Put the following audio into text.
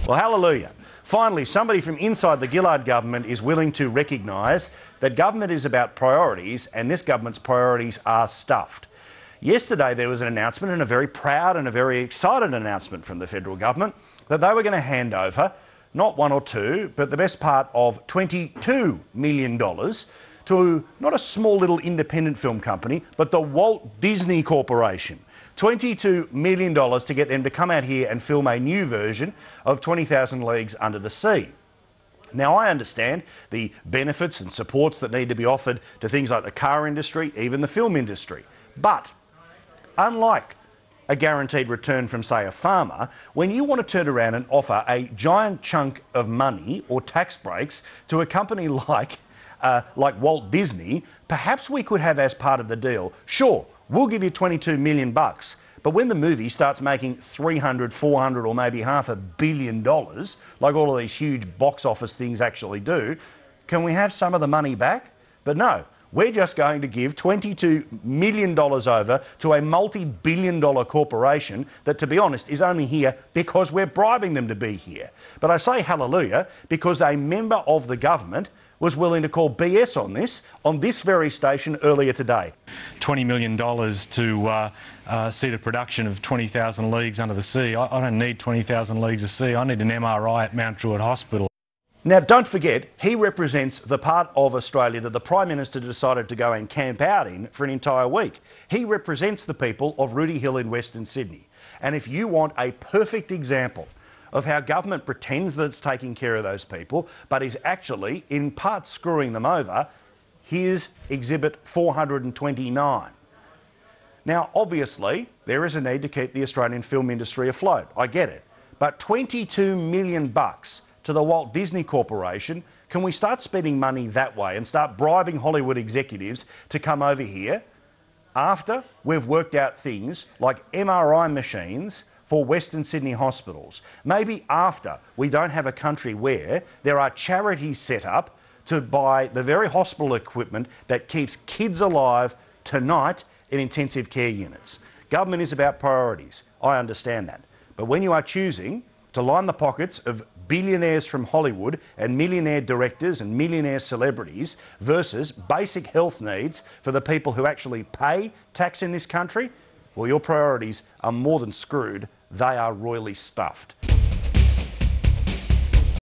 Well, hallelujah. Finally, somebody from inside the Gillard government is willing to recognise that government is about priorities, and this government's priorities are stuffed. Yesterday there was an announcement, and a very proud and a very excited announcement from the federal government, that they were going to hand over not one or two, but the best part of $22 million to not a small little independent film company, but the Walt Disney Corporation. $22 million to get them to come out here and film a new version of 20,000 Leagues Under the Sea. Now, I understand the benefits and supports that need to be offered to things like the car industry, even the film industry. But unlike a guaranteed return from, say, a farmer, when you want to turn around and offer a giant chunk of money or tax breaks to a company like Walt Disney, perhaps we could have as part of the deal, sure, we'll give you $22 million, but when the movie starts making $300, $400 or maybe $500 million, like all of these huge box office things actually do, can we have some of the money back? But no, we're just going to give $22 million over to a multi-billion-dollar corporation that, to be honest, is only here because we're bribing them to be here. But I say hallelujah because a member of the government was willing to call BS on this very station earlier today. $20 million to see the production of 20,000 Leagues Under the Sea. I don't need 20,000 Leagues of Sea. I need an MRI at Mount Druitt Hospital. Now, don't forget, he represents the part of Australia that the Prime Minister decided to go and camp out in for an entire week. He represents the people of Rooty Hill in Western Sydney. And if you want a perfect example of how government pretends that it's taking care of those people, but is actually, in part, screwing them over, here's Exhibit 429. Now, obviously, there is a need to keep the Australian film industry afloat. I get it. But $22 million to the Walt Disney Corporation, can we start spending money that way and start bribing Hollywood executives to come over here after we've worked out things like MRI machines for Western Sydney hospitals? Maybe after we don't have a country where there are charities set up to buy the very hospital equipment that keeps kids alive tonight in intensive care units. Government is about priorities. I understand that. But when you are choosing to line the pockets of billionaires from Hollywood and millionaire directors and millionaire celebrities versus basic health needs for the people who actually pay tax in this country, well, your priorities are more than screwed. They are royally stuffed.